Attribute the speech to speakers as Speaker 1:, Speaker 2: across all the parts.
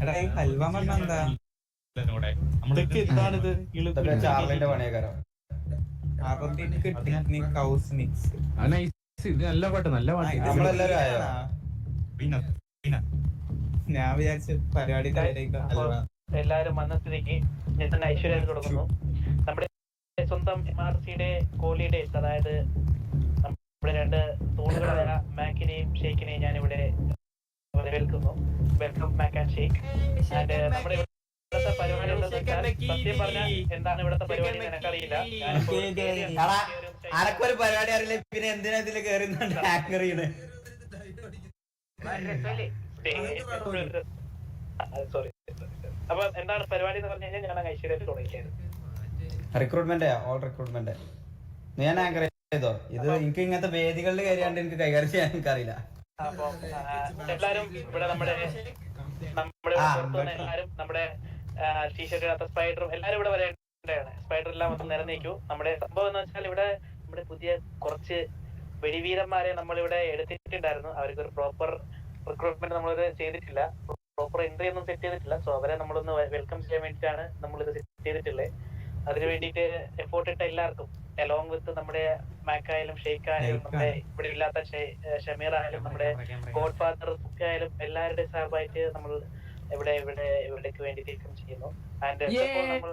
Speaker 1: എടാ ഈ ഹൽവ പറഞ്ഞ എന്താ?
Speaker 2: ചാർലിന്റെ പണിയേക്കാരോ
Speaker 1: അറബിക് ടെക്നിക് ഹൗസ് മിക്സ്.
Speaker 3: ഇത് നല്ല പാട്ട്, നല്ല പാട്ട്.
Speaker 2: നമ്മളെല്ലാരും ആയോ?
Speaker 1: ഞാൻ വിചാരിച്ച പരിപാടി
Speaker 4: എല്ലാരും വന്ന സ്ഥിതിക്ക് ഞാൻ തന്നെ ഐശ്വര്യം കൊടുക്കുന്നു. നമ്മുടെ സ്വന്തം MRCയുടെ കോഹ്ലിയുടെ, അതായത് നമ്മുടെ രണ്ട് തൂണുകളായ മാക്കിനെയും ഷെയ്ക്കിനെയും ഞാനിവിടെ വരവേൽക്കുന്നു. Welcome Mack and Sheikh. And നമ്മുടെ ഇവിടുത്തെ പരിപാടി സത്യം പറഞ്ഞാൽ എന്താണ് ഇവിടുത്തെ പരിപാടി എനിക്കറിയില്ല.
Speaker 2: അനക്കൊരു പരിപാടി അറിയില്ല, പിന്നെ എന്തിനാ ഇതില് കേറി ഹാക്കർ ചെയ്യണേ?
Speaker 4: സോറി. അപ്പൊ എന്താണ് പരിപാടി എന്ന് പറഞ്ഞു കഴിഞ്ഞാൽ ഞാൻ ഐശ്വര്യമായിട്ട് തുടങ്ങിയായിരുന്നു.
Speaker 2: റിക്രൂട്ട്മെന്റ്, ഓൾ റിക്രൂട്ട്മെന്റ് ഞാൻ ആങ്കർ ചെയ്തോ. ഇത് എനിക്ക് ഇങ്ങനത്തെ വേദികളിൽ കയറിയാണ്ട് എനിക്ക് കൈകാര്യം ചെയ്യാൻ എനിക്കറിയില്ല.
Speaker 4: അപ്പൊ എല്ലാരും ഇവിടെ നമ്മുടെ എല്ലാരും നമ്മുടെ ടീഷർട്ട് ഇടാത്ത സ്പൈഡറും എല്ലാരും ഇവിടെ വരേണ്ടതാണ്. സ്പൈഡർ എല്ലാം വന്ന് നിരന്നേക്കൂ. നമ്മുടെ സംഭവം എന്ന് വെച്ചാൽ ഇവിടെ നമ്മുടെ പുതിയ കുറച്ച് വെടിവീരന്മാരെ നമ്മളിവിടെ എടുത്തിട്ടുണ്ടായിരുന്നു. അവർക്ക് ഒരു പ്രോപ്പർ റിക്രൂട്ട്മെന്റ് നമ്മളിത് ചെയ്തിട്ടില്ല, പ്രോപ്പർ എൻട്രി ഒന്നും സെറ്റ് ചെയ്തിട്ടില്ല. സോ അവരെ നമ്മളൊന്ന് വെൽക്കം ചെയ്യാൻ വേണ്ടിയിട്ടാണ് നമ്മളിത് സെറ്റ് ചെയ്തിട്ടുള്ളത്. അതിന് വേണ്ടിയിട്ട് എഫോർട്ട് ഇട്ട എല്ലാവർക്കും, അലോങ് വിത്ത് നമ്മുടെ മാക്കായാലും ഷെയ്ക്ക് ആയാലും നമ്മുടെ ഇവിടെ ഇല്ലാത്ത ഷമീർ ആയാലും നമ്മുടെ ഗോഡ് ഫാദർ ആയാലും എല്ലാവരുടെയും സഹായമായിട്ട് നമ്മൾ ഇവിടേക്ക് വേണ്ടി വെൽക്കം ചെയ്യുന്നു. ആൻഡ് നമ്മൾ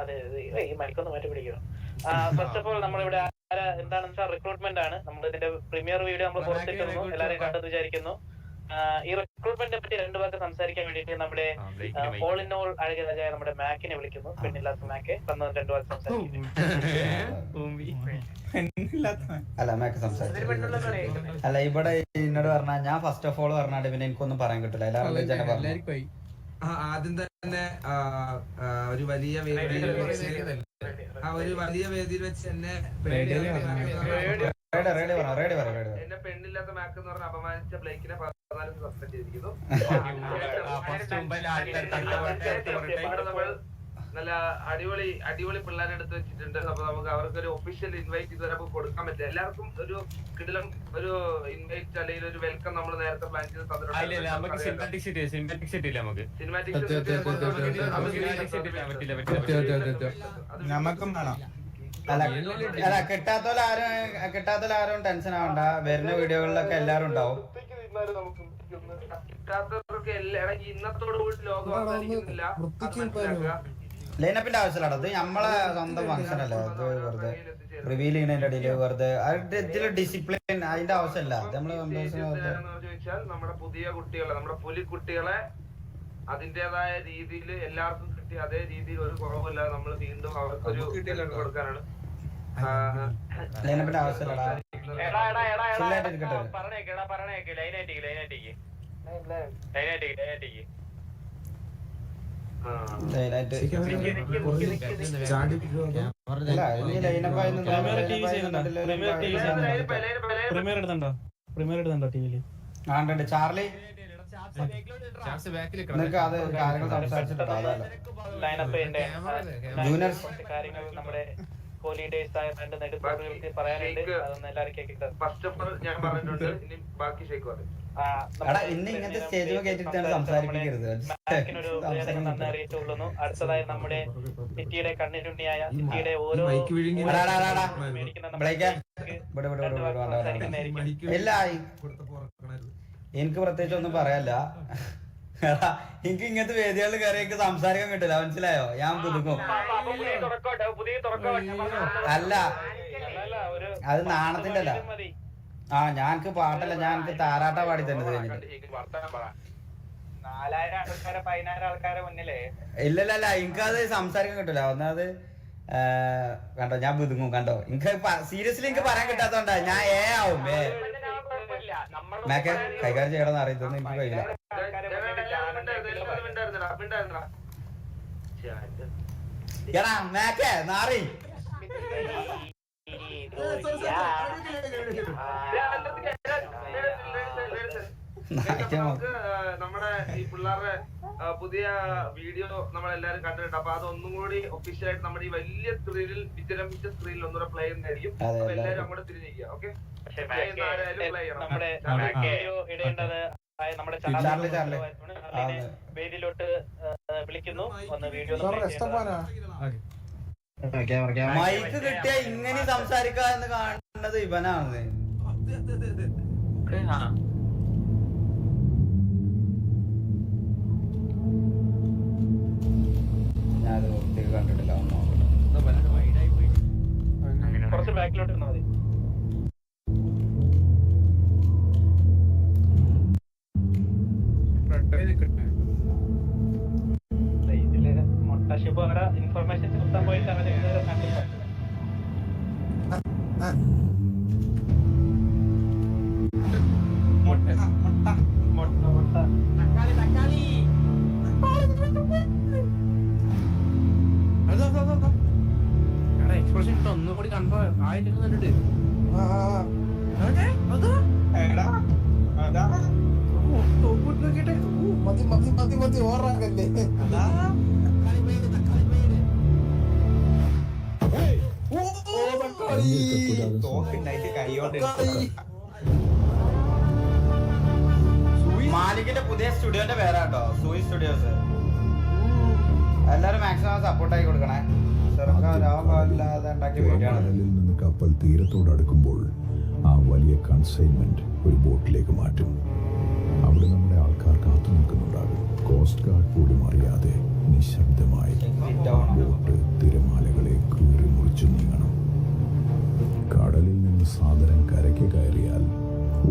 Speaker 4: അതെ ഈ മൈക്കൊന്ന് മാറ്റി പിടിക്കണം. ഫസ്റ്റ് ഓഫ് ഓൾ നമ്മളിവിടെ എന്താണെന്ന് വെച്ചാൽ റിക്രൂട്ട്മെന്റ് ആണ്. നമ്മൾ ഇതിന്റെ പ്രീമിയർ വീഡിയോ നമ്മൾ പുറത്തിട്ടിരുന്നു, എല്ലാവരും കണ്ടെന്ന് വിചാരിക്കുന്നു. ഈ റിക്രൂട്ട്മെന്റിനെ പറ്റി രണ്ടു പേർക്ക് സംസാരിക്കാൻ വേണ്ടിയിട്ട് നമ്മുടെ ഓൾ ഇൻ ഓൾ അഴകരാജായ നമ്മുടെ മാക്കിനെ വിളിക്കുന്നു. പെണ്ണില്ലാത്ത മാക്കെ വന്ന് രണ്ടു പേർക്ക് സംസാരിക്കുന്നു.
Speaker 2: അല്ല മാക്ക് സംസാരിച്ചു. അല്ല ഇവിടെ എന്നോട് പറഞ്ഞാൽ ഞാൻ ഫസ്റ്റ് ഓഫ് ഓൾ പറഞ്ഞാണ്ട് പിന്നെ എനിക്കൊന്നും പറയാൻ കിട്ടില്ല. എല്ലാവരും
Speaker 5: ആദ്യം തന്നെ ഒരു വലിയ വേദിയിൽ വെച്ച് എന്നെ പെണ്ണില്ലാത്ത മാക്ക് എന്ന് പറഞ്ഞ അപമാനിച്ച ബ്ലേക്കിനെ 14 സസ്പെൻഡ് ചെയ്തിരിക്കുന്നു. നമ്മൾ നല്ല അടിപൊളി പിള്ളേരെ എടുത്ത് വെച്ചിട്ടുണ്ട്. അപ്പൊ നമുക്ക് അവർക്കൊരു ഒഫീഷ്യൽ ഇൻവൈറ്റ് ഇതുവരെ നമുക്ക് കൊടുക്കാൻ പറ്റില്ല. എല്ലാവർക്കും ഒരു കിടിലം ഒരു ഇൻവൈറ്റ് അല്ലെങ്കിൽ ഒരു വെൽക്കം നമ്മൾ നേരത്തെ പ്ലാൻ ചെയ്ത് തന്നിട്ടുണ്ട്.
Speaker 1: നമുക്കും വേണം.
Speaker 2: അല്ല കിട്ടാത്തവരാരും ടെൻഷൻ ആവണ്ട. വരുന്ന വീഡിയോകളിലൊക്കെ എല്ലാരും ഉണ്ടാവും.
Speaker 5: കിട്ടാത്തവർക്ക് ഇന്നത്തോട് കൂടി ലോകം അവസാനിക്കുന്നില്ല.
Speaker 2: ലൈനപ്പിന്റെ ആവശ്യമില്ല. അത് നമ്മളെ സ്വന്തം ഫംഗ്ഷൻ അല്ലേ. അത് വെറുതെ റിവീൽ ചെയ്യുന്നതിന്റെ ഇടയിൽ വെറുതെ ഇതില് ഡിസിപ്ലിൻ അതിന്റെ ആവശ്യമില്ല.
Speaker 5: ചോദിച്ചാൽ നമ്മുടെ പുതിയ കുട്ടികളെ, നമ്മുടെ പുലിക്കുട്ടികളെ അതിന്റേതായ രീതിയിൽ എല്ലാവർക്കും കിട്ടി അതേ രീതിയിൽ ഒരു കുറവില്ലാതെ നമ്മൾ വീണ്ടും അവർക്കൊരു കൊടുക്കാനാണ്.
Speaker 2: ലൈനപ്പിന്റെ ആവശ്യമില്ല. ചാർലി നിനക്ക് അത് കാര്യങ്ങൾ സംസാരിച്ചിട്ടുണ്ടോ? ജൂനിയർ
Speaker 4: നമ്മുടെ ഹോളിഡേയ്സ് ആയ രണ്ട് നെഗറ്റീവ് പറയാനുണ്ട്. അതൊന്നും എല്ലാവരും കേൾക്കട്ടെ.
Speaker 5: ഫസ്റ്റ് ഓഫ് ഓൾ ഞാൻ പറഞ്ഞിട്ടുണ്ട്, ഇനി ബാക്കി ഷേക്ക് പറയും.
Speaker 2: ഇന്ന് ഇങ്ങനത്തെ സ്റ്റേജിൽ കേട്ടിട്ടാണ് സംസാരിപ്പിക്കരുത്.
Speaker 4: നന്ദി അറിയിച്ചുകൊള്ളുന്നു. അടുത്തതായി നമ്മുടെ സിറ്റിയുടെ കണ്ണിലുണ്ണിയായ സിറ്റിയുടെ ഓരോ
Speaker 2: ഇല്ല, എനിക്ക് പ്രത്യേകിച്ച് ഒന്നും പറയാല്ല. എനിക്ക് ഇങ്ങനത്തെ വേദികളിൽ കയറി എനിക്ക് സംസാരിക്കാൻ കിട്ടില്ല, മനസ്സിലായോ? ഞാൻ പുതുക്കും. അല്ല അത് നാണത്തിന്റെ അല്ല. ഞാനക്ക് പാട്ടല്ല, ഞാനക്ക് താരാട്ട പാടി തന്നെ കഴിഞ്ഞിട്ട്. ഇല്ലല്ല എനിക്കത് സംസാരിക്കാൻ കിട്ടില്ല. ഒന്നത് കണ്ടോ, ഞാൻ പുതുങ്ങും. കണ്ടോ, എനിക്ക് സീരിയസ്ലി എനിക്ക് പറയാൻ കിട്ടാത്തോണ്ടാ ഞാൻ ആവും. മേക്കെ കൈകാര്യം ചെയ്യണമെന്ന് അറിയത്തൊന്നും എനിക്ക് കഴിയില്ല. എടാ മേക്കെ നാറി
Speaker 5: നമ്മുടെ ഈ പിള്ളേരുടെ പുതിയ വീഡിയോ നമ്മളെല്ലാരും കണ്ടിട്ടുണ്ട്. അപ്പൊ അതൊന്നും കൂടി ഒഫീഷ്യലായിട്ട് നമ്മുടെ ഈ വലിയ സ്ക്രീനിൽ വിജരമിച്ച സ്ക്രീനിൽ ഒന്നുകൂടെ പ്ലേ ചെയ്യുന്നതായിരിക്കും. അപ്പൊ എല്ലാരും അങ്ങോട്ട് തിരിഞ്ഞിരിക്കുക. ഓക്കെ,
Speaker 4: നമ്മുടെ ഇടേണ്ടത് നമ്മുടെ
Speaker 2: ചാർലി.
Speaker 4: വേദിയിലോട്ട് വിളിക്കുന്നു. ഒന്ന് വീഡിയോ
Speaker 2: മൈക്ക് കിട്ടിയ ഇങ്ങനെ സംസാരിക്കുക എന്ന് കാണുന്നത് ഇവനാണ്. ഞാനത് ഒത്തിരി കണ്ടിട്ടില്ല.
Speaker 4: കുറച്ച് ബാക്കിലോട്ട് ഇരുന്നാൽ മതി. ഇതില് മൊട്ടഷിപ്പ് അവിടെ ഇൻഫർമേഷൻ കിട്ടാൻ പോയിട്ട് അവരെ കണ്ടില്ല.
Speaker 3: എക്സ്പ്രഷൻ ഇട്ടോ ഒന്നും കൂടി കണ്ടോ ആയിട്ട് കണ്ടിട്ട്
Speaker 6: മതി ഓറാക്കല്ലേ.
Speaker 1: തോക്കുണ്ടായിട്ട് കൈയോട്ട്
Speaker 2: മാലിക്കിന്റെ പുതിയ സ്റ്റുഡിയോന്റെ പേരാട്ടോ, സൂയി സ്റ്റുഡിയോസ്. എല്ലാരും മാക്സിമം സപ്പോർട്ട് ആയി കൊടുക്കണേ.
Speaker 7: കടലിൽ നിന്ന് കപ്പൽ തീരത്തോട് അടുക്കുമ്പോൾ ആ വലിയ കൺസൈൻമെന്റ് ഒരു ബോട്ടിലേക്ക് മാറ്റും. അവിടെ നമ്മുടെ ആൾക്കാർ കാത്തു നിൽക്കുന്നുണ്ടാകും. കോസ്റ്റ് ഗാർഡ് പോലും അറിയാതെ നിശബ്ദമായി ബോട്ട് തിരമാലകളെ കീറി മുറിച്ചു നീങ്ങണം. കടലിൽ നിന്ന് സാധനം കരയ്ക്ക് കയറിയാൽ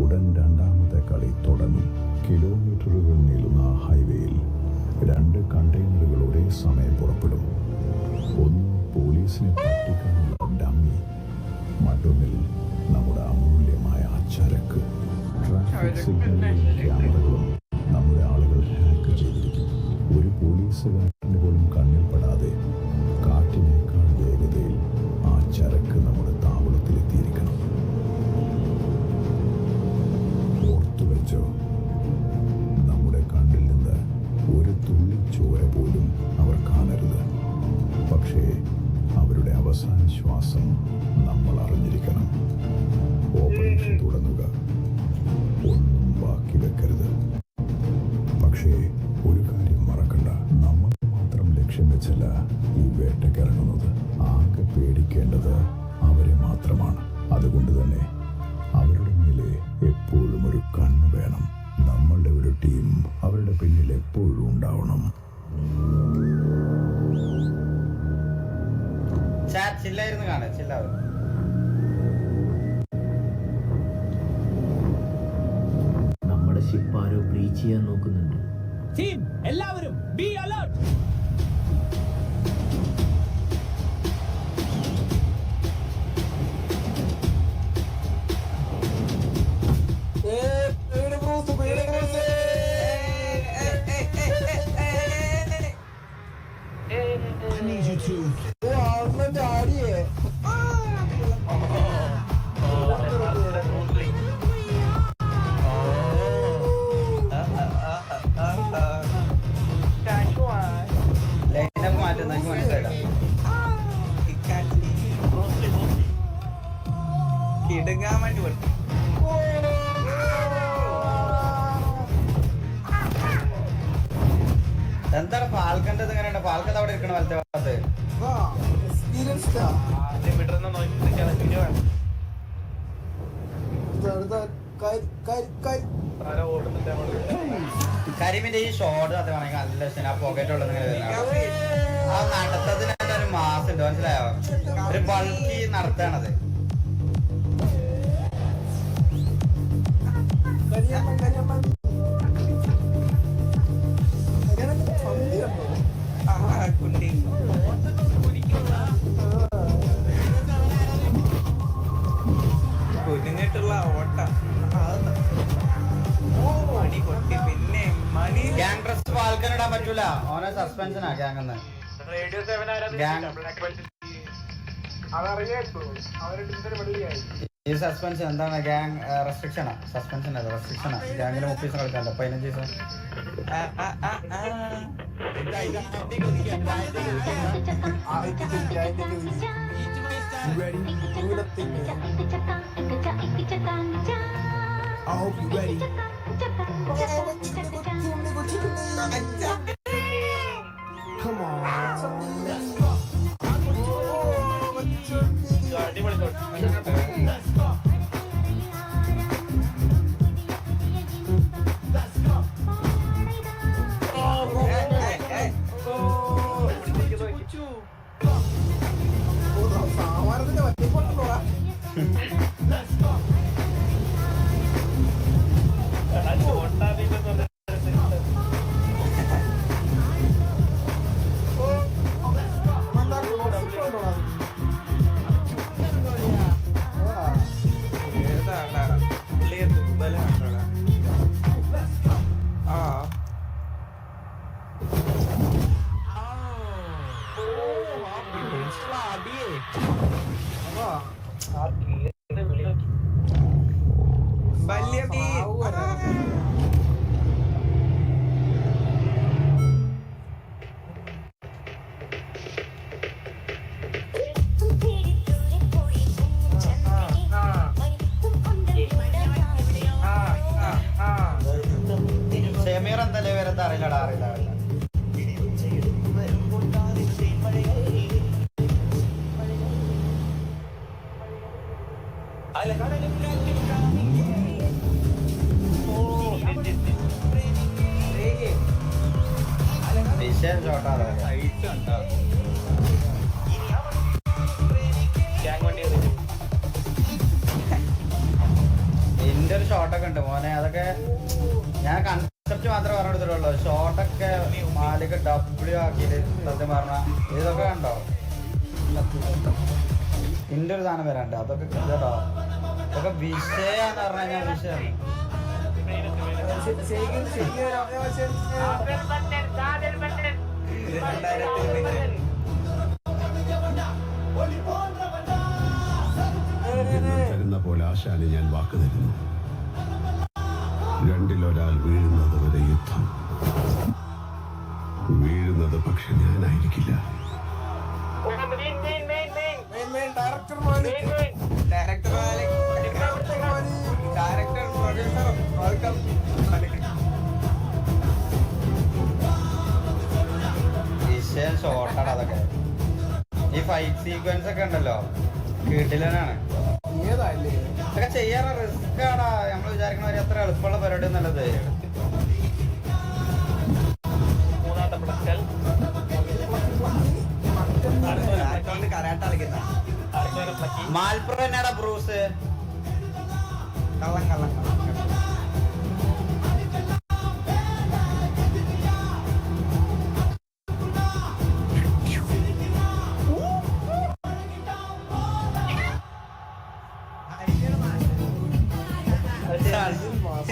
Speaker 7: ഉടൻ രണ്ടാമത്തെ കളി തുടങ്ങും. കിലോമീറ്ററുകൾ നീളുന്ന ആ ഹൈവേയിൽ 2 കണ്ടെയ്നറുകൾ ഒരേ സമയം പുറപ്പെടും. ഒന്ന് പോലീസിനെ പറ്റിക്കാനുള്ള ഡമ്മി, മറ്റൊന്നിൽ നമ്മുടെ അമൂല്യമായ ആ ചരക്ക്. ട്രാഫിക് സിഗ്നലുകളും ക്യാമറകളും നമ്മുടെ ആളുകൾ ഹാക്ക് ചെയ്തിരിക്കും. ഒരു പോലീസുകാരൻ്റെ പോലും കണ്ണിൽപ്പെടാതെ കാറ്റിനേക്കാൾ വേഗതയിൽ ആ ചരക്ക് നമ്മുടെ താവളത്തിലെത്തിയിരിക്കണം. ഓർത്തുവെച്ചോ, നമ്മുടെ കണ്ണിൽ നിന്ന് ഒരു തുള്ളി ചോര പോലും അവർ കാണരുത്. പക്ഷേ അവരുടെ അവസാന ശ്വാസം നമ്മൾ അറിഞ്ഞിരിക്കണം. ഓപ്പറേഷൻ തുടങ്ങുക, ഒന്നും ബാക്കി വെക്കരുത്. പക്ഷേ ഒരു കാര്യം മറക്കണ്ട, നമ്മൾ മാത്രം ലക്ഷ്യം വെച്ചല്ല ഈ വേട്ടയ്ക്കിറങ്ങുന്നത്. ആകെ പേടിക്കേണ്ടത് അവരെ മാത്രമാണ്. അതുകൊണ്ട് തന്നെ അവരുടെ മേലെ എപ്പോഴും ഒരു കണ്ണ് വേണം. നമ്മളുടെ ഒരു ടീം അവരുടെ പിന്നിൽ എപ്പോഴും ഉണ്ടാവണം.
Speaker 2: ചില്ലായിരുന്നു കാണാൻ ചില്ലാവും.
Speaker 8: നമ്മുടെ ഷിപ്പ് ആരോ ബ്രീച്ച് ചെയ്യാൻ നോക്കുന്നുണ്ട്.
Speaker 9: ടീം എല്ലാവരും ബി അലർട്ട്.
Speaker 2: ലൈനപ്പ് മാറ്റുന്ന എനിക്ക് മനസ്സിലായില്ല.
Speaker 1: കിടുങ്ങാൻ വേണ്ടി പറ്റും.
Speaker 2: എന്താണ് ഫാൽക്കൻ്റെ ഇങ്ങനെയുണ്ട്? ഫാൽക്കൻ അവിടെ ഇരിക്കണ വലത്തെ ഭാഗത്ത്.
Speaker 4: വിടുന്ന നോക്കിയിരിക്കാതെ വീഡിയോ വേണം. ഓടുന്നില്ല
Speaker 2: കരിമിന്റെ ഈ ഷോർട്ട് അത് വേണമെങ്കിൽ നല്ല ഇഷ്ടം. ആ പോക്കറ്റ് ഉള്ളത് ആ നടത്തത്തിന് തന്നെ ഒരു മാസം ഉണ്ട്, മനസ്സിലായോ? ഒരു ബൾക്കി നടത്താണത്.
Speaker 1: കുട്ടി കുഞ്ഞിട്ടുള്ള ഓട്ടം മണി കൊട്ടി. പിന്നെ മണി
Speaker 2: ഗ്യാങ് ഡ്രസ് ഫാൽക്കൻ ഇടാൻ പറ്റൂല, ഓനെ സസ്പെൻഷനാ ഗ്യാങ്.
Speaker 4: റേഡിയോ 7
Speaker 2: ഈ സസ്പെൻഷൻ എന്താണ്? ഗ്യാങ് റെസ്ട്രിക്ഷനാ. സസ്പെൻഷൻ അല്ല, റെസ്ട്രിക്ഷനാ. ഗ്യാങ്ങിൽ 30 ദിവസം കളിക്കാമല്ലോ, 15 ദിവസം.
Speaker 6: I hope you ready.
Speaker 4: അടിപൊളി
Speaker 6: സാമാനത്തിന്റെ വറ്റിപ്പോട്ടുള്ളൂടാ.
Speaker 1: ഏതാടാ പുള്ളി ദുർബലാണോടാ. ആ വലിയ
Speaker 2: ഷമീർ എന്തല്ലേ വരുന്നത് അറിയില്ലടാ, അറിയില്ല. വിഷയം ഷോട്ടാ
Speaker 1: ഹൈറ്റ് ഉണ്ടോ?
Speaker 2: എന്റെ ഒരു ഷോട്ടൊക്കെ ഉണ്ട് മോനെ, അതൊക്കെ ഞാൻ കൺസെപ്റ്റ് മാത്രമേ പറഞ്ഞു കൊടുത്തിട്ടുള്ളൂ. ഷോട്ടൊക്കെ മാലിക്ക് ഡബ്ല്യു ആക്കിയിട്ട് സത്യം പറഞ്ഞ ഇതൊക്കെ കണ്ടോ, എന്റെ ഒരു സാധനം വരാണ്ട് അതൊക്കെ കേട്ടോ. ഇതൊക്കെ വിഷയാന്ന് പറഞ്ഞു കഴിഞ്ഞാൽ വിഷയം.
Speaker 1: ഇത് 2000
Speaker 7: തരുന്ന പോലെ ആശാന് ഞാൻ വാക്ക് തരുന്നു. രണ്ടിലൊരാൾ വീഴുന്നത് വരെ യുദ്ധം. വീഴുന്നത് പക്ഷെ ഞാനായിരിക്കില്ല.
Speaker 1: Director producer welcome.
Speaker 2: വിഷയം ഷോട്ടാണ് അതൊക്കെ. ഈ ഫൈറ്റ് സീക്വൻസ് ഒക്കെ ഉണ്ടല്ലോ വീട്ടിലാണ്.
Speaker 6: ഏതല്ലേ
Speaker 2: ഇതൊക്കെ ചെയ്യാറ് റിസ്ക് ആടാ. നമ്മൾ വിചാരിക്കണ ഒരു അത്ര എളുപ്പമുള്ള പരിപാടി നല്ലത്.
Speaker 4: മൂന്നാമത്തെ പ്രൊഡക്ഷൻ
Speaker 1: കരാട്ട കളിക്കുന്ന
Speaker 2: മാൽപ്പുറം തന്നെയാടാ ബ്രൂസ്.
Speaker 1: കള്ളം കള്ളം കള്ളം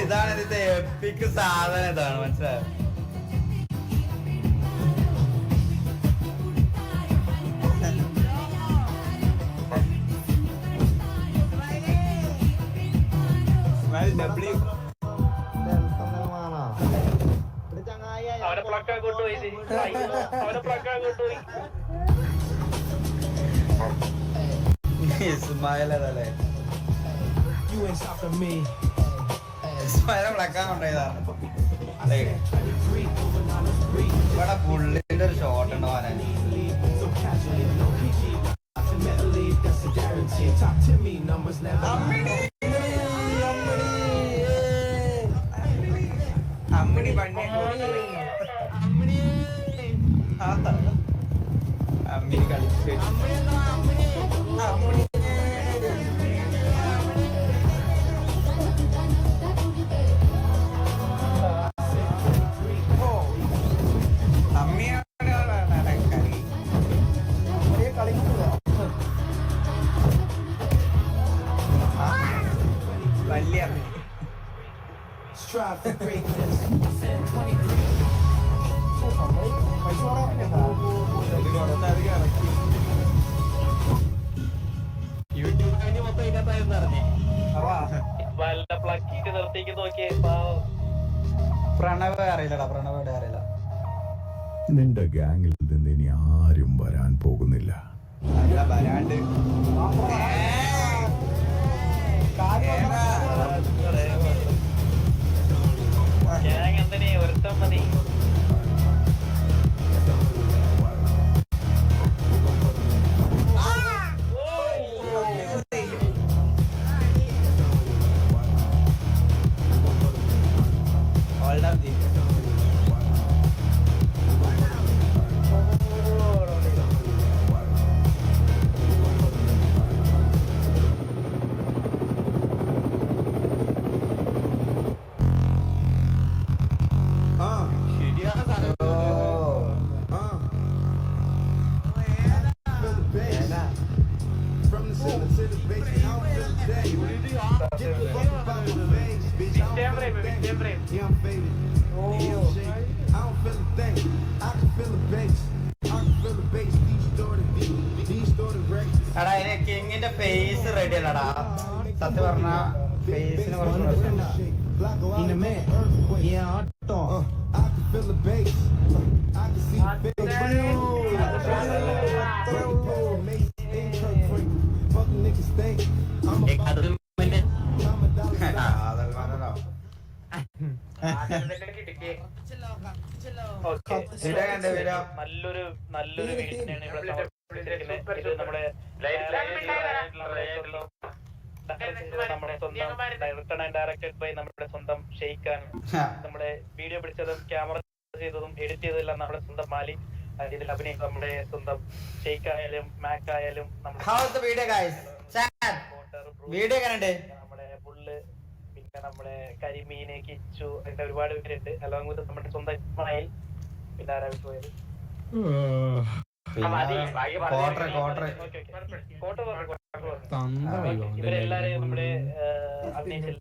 Speaker 2: ഇതാണ് ഇതിന്റെ എപ്പിക്ക് സാധനം. ഇതാണ് മനസ്സിലായോ?
Speaker 1: ഡബ്ല്യു
Speaker 4: അവനെ പ്ലക്കാ കൊണ്ടുപോയി, അവനെ പ്ലക്കാ കൊണ്ടുപോയി.
Speaker 2: ഇസ്മായിലല്ലേ
Speaker 9: You ain't stopping me.
Speaker 2: ഇസ്മായിലെ വിളക്കാൻ കൊണ്ടുപോയതാണ്. ഇവിടെ പുള്ളിന്റെ ഒരു ഷോട്ട് ഉണ്ട് മോനെ.
Speaker 9: So casually, no PG. Ultimately, that's a guarantee. Talk to me, numbers never lie.
Speaker 1: Ammini പണ്ണി Ammini കളിച്ച് അമ്മിണി അമ്മിയാണ് കളി
Speaker 6: കളിക്കുന്നത്
Speaker 1: വലിയ അമ്മി.
Speaker 9: Strive for greatness.
Speaker 6: പൈസ പറയാൻ
Speaker 3: യൂട്യൂബ് കഴിഞ്ഞ് മൊത്തം ഇതിനകത്തായിരുന്നു അറിഞ്ഞേ.
Speaker 4: വല്ല പ്ലക്കിട്ട് നിർത്തിക്ക് നോക്കിയേ പാവം.
Speaker 2: പ്രണവ് അറിയില്ലടാ, പ്രണവ് എവിടെ അറിയില്ല.
Speaker 7: നിന്റെ ഗാങ്ങിൽ നിന്ന് ഇനി ആരും വരാൻ പോകുന്നില്ല.
Speaker 1: അല്ല വരാണ്ട് Hold up, G.
Speaker 9: From the ceiling to the basement, I don't feel a day. Give a fuck about my face, bitch. I don't feel a thing. Yeah, I'm faded. Yeah, I'm shaking. I don't feel a thing. I can feel the bass. I can feel the bass. These started wrecks.
Speaker 2: എടാ അതിന് കിങ്ങിന്റെ face ready അല്ലടാ സത്യം പറഞ്ഞ ഫേസിന് കുറച്ച് പ്രശ്നം.
Speaker 9: In the man. Yeah, I can feel the bass. I can see the bass. Fuck niggas think I'm a
Speaker 2: അതല്ലോ
Speaker 4: നല്ലൊരു വീഡിയോയാണ് ഇവിടെ സമർപ്പിച്ചിരിക്കുന്നത്. ഇത് നമ്മുടെ നമ്മുടെ സ്വന്തം റിട്ടേൺ ആൻഡ് ഡയറക്റ്റഡ് ബൈ നമ്മുടെ സ്വന്തം ഷെയ്ഖാൻ. നമ്മുടെ വീഡിയോ പിടിച്ചതും ക്യാമറ ചെയ്തതും എഡിറ്റ് ചെയ്തതെല്ലാം നമ്മുടെ സ്വന്തം മാലി. ഇതിൽ അഭിനയം നമ്മുടെ സ്വന്തം ഷെയ്ഖ് ആയാലും മാക് ആയാലും നമ്മുടെ പുള്ള്, പിന്നെ നമ്മുടെ കരിമീന്, കിച്ചു, അങ്ങനെ ഒരുപാട് പേരുണ്ട്. അലോങ് വിത്ത് നമ്മുടെ സ്വന്തം ഇസ്മായിൽ, പിന്നെ ആരാ പോയത് ഇവരെല്ലാരെയും നമ്മുടെ അഭിനയിച്ചില്ല.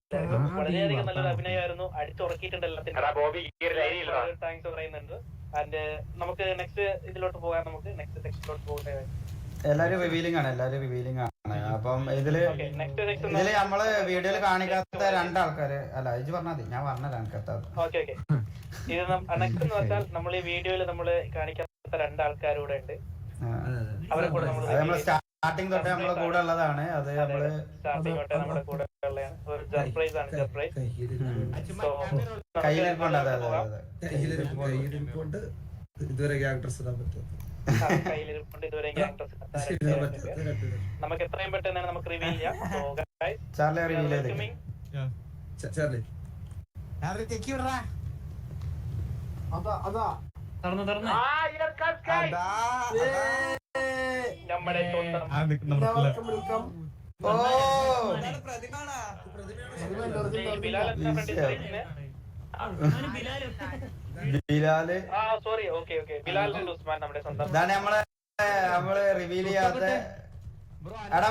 Speaker 4: വളരെയധികം നല്ലൊരു അഭിനയമായിരുന്നു. അടിച്ചുറക്കിയിട്ടുണ്ട് എല്ലാത്തിനും. താങ്ക്സ് പറയുന്നുണ്ട്. ആൻഡ് നമുക്ക് നെക്സ്റ്റ് ഇതിലോട്ട് പോകാം. നമുക്ക് നെക്സ്റ്റ് സെക്ഷനിലോട്ട് പോകട്ടെ.
Speaker 2: എല്ലാരും റിവീലിംഗ് ആണ്. അപ്പം ഇതില് നമ്മള് വീഡിയോയില് കാണിക്കാത്ത രണ്ടാൾക്കാര് അല്ല ഇത് പറഞ്ഞാൽ മതി. ഞാൻ പറഞ്ഞ കാണിക്കാത്തത്.
Speaker 4: ഓക്കെ ഇത് നെക്സ്റ്റ് എന്ന് വെച്ചാൽ നമ്മൾ ഈ വീഡിയോയില് നമ്മള് കാണിക്കാത്ത രണ്ടാൾക്കാരൂടെ ഉണ്ട്. അവരെ കൂടെ നമ്മൾ
Speaker 2: സ്റ്റാർട്ടിങ് തൊട്ടേ നമ്മളെ കൂടെ ഉള്ളതാണ്. അത് നമ്മള്
Speaker 4: സ്റ്റാർട്ടിങ് തൊട്ടേ നമ്മുടെ കൂടെ ഉള്ളതാണ്. ഒരു സർപ്രൈസ് ആണ്. സർപ്രൈസ്
Speaker 2: കയ്യിലിരിപ്പുണ്ട്.
Speaker 6: ഇതുവരെ ക്യാരക്ടർസ് ഇടാൻ പറ്റും.
Speaker 4: കയ്യിലിരിപ്പുണ്ട് ഇതുവരെ ക്യാരക്ടേഴ്സ്. നമുക്ക് എത്രയും പെട്ടെന്ന് നമുക്ക് റിവീൽ ചെയ്യാം.
Speaker 2: ചാർലി റിവീൽ
Speaker 6: ചാർലി
Speaker 4: നമ്മുടെ സ്വന്തം
Speaker 2: ബിലാല്.
Speaker 4: സോറി ഓക്കെ ബിലാൽ ഉസ്മാൻ നമ്മുടെ സ്വന്തം.
Speaker 2: ഇതാണ് നമ്മള് റിവീൽ ചെയ്യാത്ത. എടാ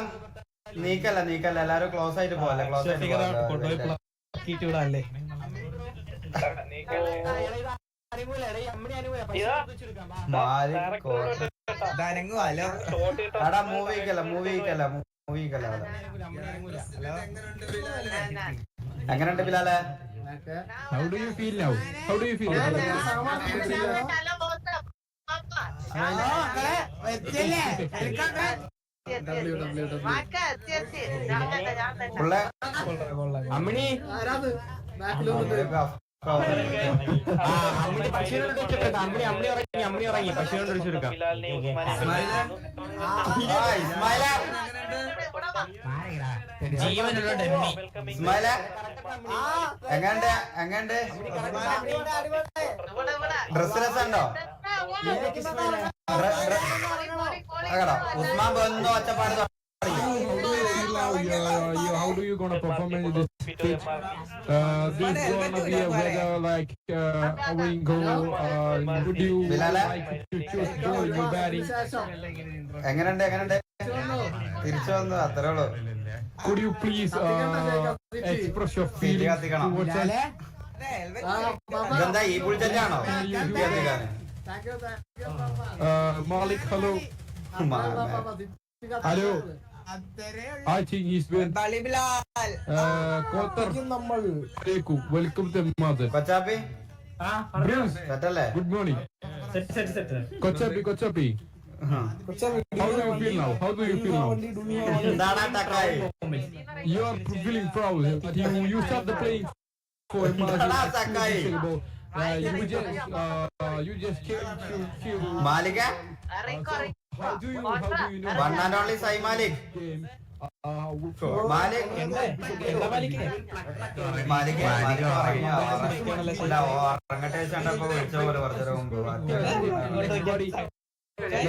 Speaker 2: നീക്കല്ല എല്ലാരും ക്ലോസ് ആയിട്ട് പോവല്ലേ. ക്ലോസ് ആയിട്ട് എടാ മൂവിക്കല്ല എങ്ങനെയുണ്ട് ബിലാലെ?
Speaker 3: How do you feel now? Ammini Ammini ഇറങ്ങി പശുവിനോട് വിളിച്ചെടുക്കാം. ജീവനുള്ള ഡെമ്മി
Speaker 2: എങ്ങണ്ട് ഡ്രസ് രസമുണ്ടോ? ഉസ്മാൻ വന്നു ഒച്ചപ്പാട്.
Speaker 3: How do you gonna perform in this stage? This gonna be a weather like Ringo. Would you like to choose to your batting?
Speaker 2: എങ്ങനെയുണ്ട് തിരിച്ചു വന്നു അത്രേ ഉള്ളൂ.
Speaker 3: Could you please express your feelings towards us?
Speaker 2: ഇതെന്താ ഈ പുളിച്ചാണോ?
Speaker 3: Malik, hello. Hello. I think he's been welcome to mother.
Speaker 2: Kochappi
Speaker 3: Bruce,
Speaker 2: സെറ്റല്ലേ?
Speaker 3: good morning. Kochapi. How do you feel now?
Speaker 2: എന്താണ് ടക്കായി?
Speaker 3: You are feeling proud. You start the playing for a match. You just came to
Speaker 2: മാലിക
Speaker 3: How do you know?
Speaker 2: One and only സൈ Malik.
Speaker 3: Let's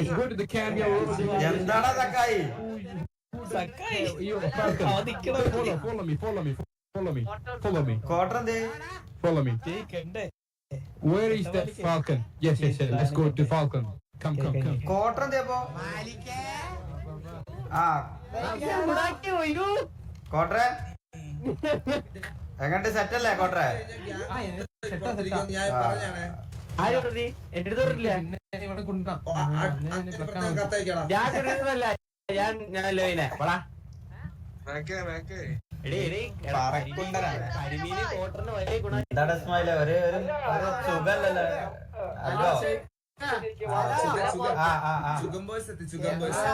Speaker 3: go to the cameo.
Speaker 2: എന്താടാ സക്കായി?
Speaker 3: Follow me.
Speaker 2: കോട്ടർ എന്തേ?
Speaker 3: Follow me. Where is that falcon? Yes. Let's go to falcon. Come.
Speaker 2: Quarter എന്തേ അപ്പൊ? ആ കോട്ടറെ എങ്ങോട്ട് സെറ്റല്ലേ കോട്ടറെ?
Speaker 6: ഞാൻ പറഞ്ഞാണേ കത്തയക്കണം
Speaker 2: എന്താടാ സ്മൈല്? ഒരു സുഖല്ലല്ലോ. ഹലോ
Speaker 6: ചുഗം ബോയ്സ് എത്തി. ചുഗം ബോയ്സ്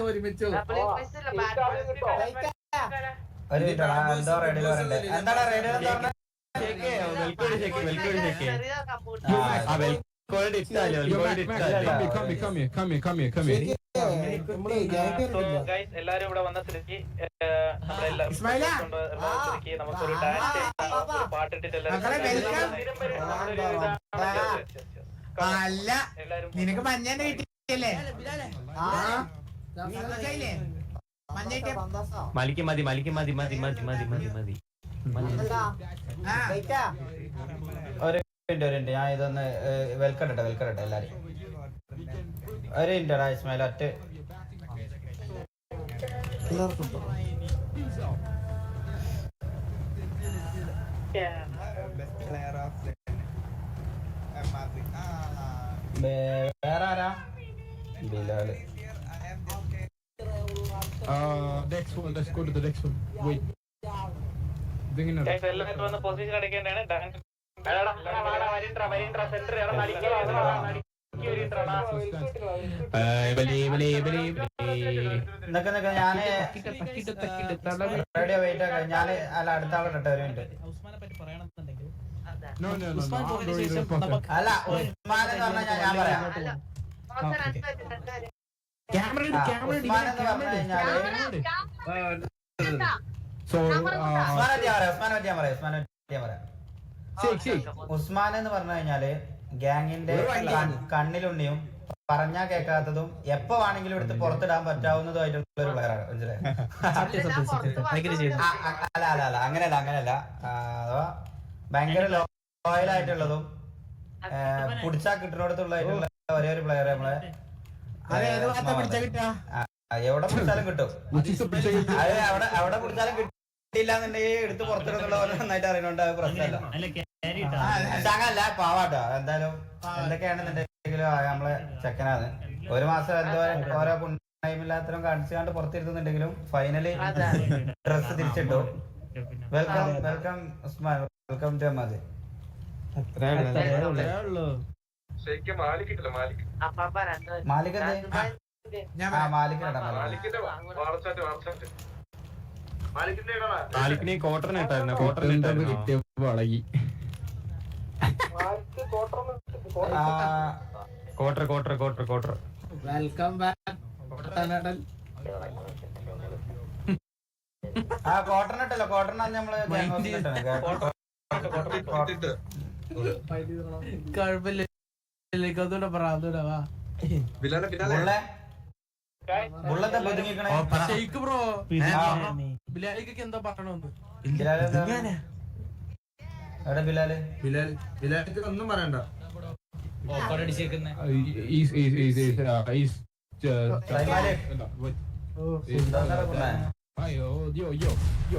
Speaker 3: ഒരുമിച്ചു.
Speaker 2: ഒരു മിനിറ്റ് എന്തോ റേഡിയോ പറയണ്ടേ? എന്താടാ റേഡിയോ എന്താ പറഞ്ഞ?
Speaker 4: എല്ലാരും ഇവിടെ വന്ന സ്ഥിതിക്ക് നമുക്കൊരു ഡാൻസ് പാട്ടിട്ടിട്ട്
Speaker 1: നിനക്ക് മഞ്ഞ കിട്ടിയല്ലേ?
Speaker 8: മലിക്ക് മതി
Speaker 2: ഒരു മിനിറ്റ് ഞാൻ ഇതൊന്ന് വെൽക്കട്ടെ എല്ലാരും. ഒരു മിനിറ്റടാ ഇസ്മായിൽ ഒറ്റ വേറെ ആരാ? Bilal.
Speaker 3: Next one. Let's go to the next one. Wait.
Speaker 4: എല്ലാവരും വന്ന് പൊസിഷൻ അടിക്കേണ്ടതാണ്.
Speaker 2: ഞാന് റേഡിയോ വെയിറ്റ് ആക്കാം. ഞാന് അല്ല അടുത്ത ആളിട്ടെ ഒരു മിനിറ്റ്.
Speaker 3: No.
Speaker 2: അല്ല ഉസ്മാൻ എന്ന് പറഞ്ഞാൽ ഞാൻ പറയാം. ഉസ്മാൻ എന്ന് പറഞ്ഞു കഴിഞ്ഞാല് ഉസ്മാൻ എന്ന് പറഞ്ഞു കഴിഞ്ഞാല് ഗ്യാങ്ങിന്റെ കണ്ണിലുണ്ണിയും പറഞ്ഞാ കേൾക്കാത്തതും എപ്പോ വേണമെങ്കിലും എടുത്ത് പുറത്തിടാൻ പറ്റാവുന്നതുമായിട്ടുള്ള ഒരു പ്ലെയറാണ്. അല്ല അങ്ങനെയല്ല. അഥവാ ഭയങ്കര ലോയലായിട്ടുള്ളതും പിടിച്ചാ കിട്ടുന്നിടത്തുള്ളതായിട്ടുള്ള ഒരേ ഒരു പ്ലെയർ നമ്മളെ എവിടെ പിടിച്ചാലും കിട്ടും. അത് അവിടെ പിടിച്ചാലും കിട്ടിയില്ല എന്നുണ്ടെങ്കിൽ എടുത്ത് പുറത്തിടുന്നുള്ള പോലെ നന്നായിട്ട് അറിയണോണ്ട് അത് പ്രശ്നമല്ല. അങ്ങനല്ല പാവാട്ടോ. എന്തായാലും എന്തൊക്കെയാണെന്നുണ്ടെങ്കിലും നമ്മളെ ചെക്കനാണ്. ഒരു മാസം എന്തോ ഓരോ ടൈമില്ലാത്തരം കാണിച്ചുകൊണ്ട് പുറത്തിരുത്തുന്നുണ്ടെങ്കിലും ഫൈനലി ഡ്രസ് തിരിച്ചിട്ടു. Welcome Usman. Welcome to Ammad. Malik
Speaker 8: മാലിക്കിനെ കോട്ടറിന് ഇട്ടായിരുന്നു. വളകി കോട്ടർ
Speaker 1: വെൽക്കം ബാക്ക്.
Speaker 2: കോട്ടറിനിട്ടല്ലോ. കോട്ടറിനാണ് നമ്മള്
Speaker 1: കുഴപ്പമില്ല. പ്രാന്തൂടാ
Speaker 2: ബുള്ളത്തെ ഒതുങ്ങിക്കണേ.
Speaker 1: ബിലാലിക്ക് എന്താ പറയണോന്ന്?
Speaker 2: എവിടെ ബിലാല്?
Speaker 6: ബിലാലിക്ക് ഒന്നും പറയണ്ട.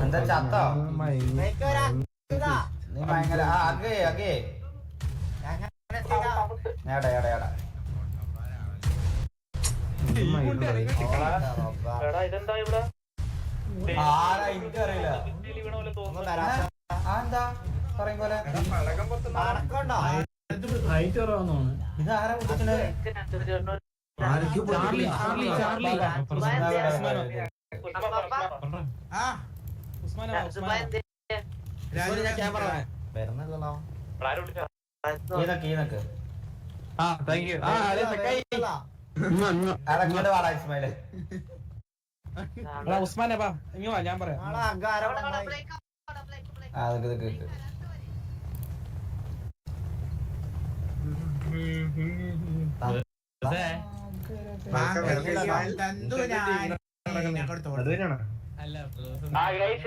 Speaker 2: എന്താ ചത്തോ? നീ ഭയങ്കര അകേ എടാ
Speaker 4: ഇതെന്താ ഇവിടെ?
Speaker 2: ആരാ എനിക്കറിയില്ല. എന്താ പറയും പോലെ ഇതാരാ കുട്ടിച്ചത്? വരുന്നല്ലോ. ഈനക്ക് അടങ്ങോട്ട് വാടാ ഇസ്മായില്.
Speaker 1: ഉസ്മാനെ വാ ഇങ്ങ് വാ ഞാൻ പറയാം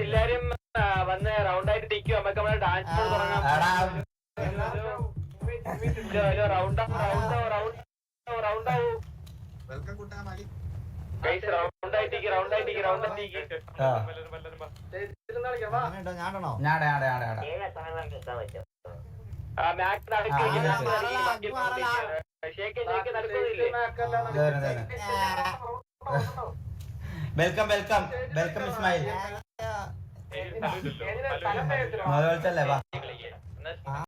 Speaker 4: എല്ലാരും വന്ന് റൗണ്ട് ആയിട്ട് നിൽക്കും. നമുക്ക് നമ്മളെ ഡാൻസ് തുടങ്ങാം. റൗണ്ട് റൗണ്ട് ആവും. റൗണ്ട് ആയിട്ടേക്ക് റൗണ്ട് ആയിട്ടേക്ക് റൗണ്ട് ആയിട്ടേക്ക് Max
Speaker 2: welcome welcome welcome Ismail. വാ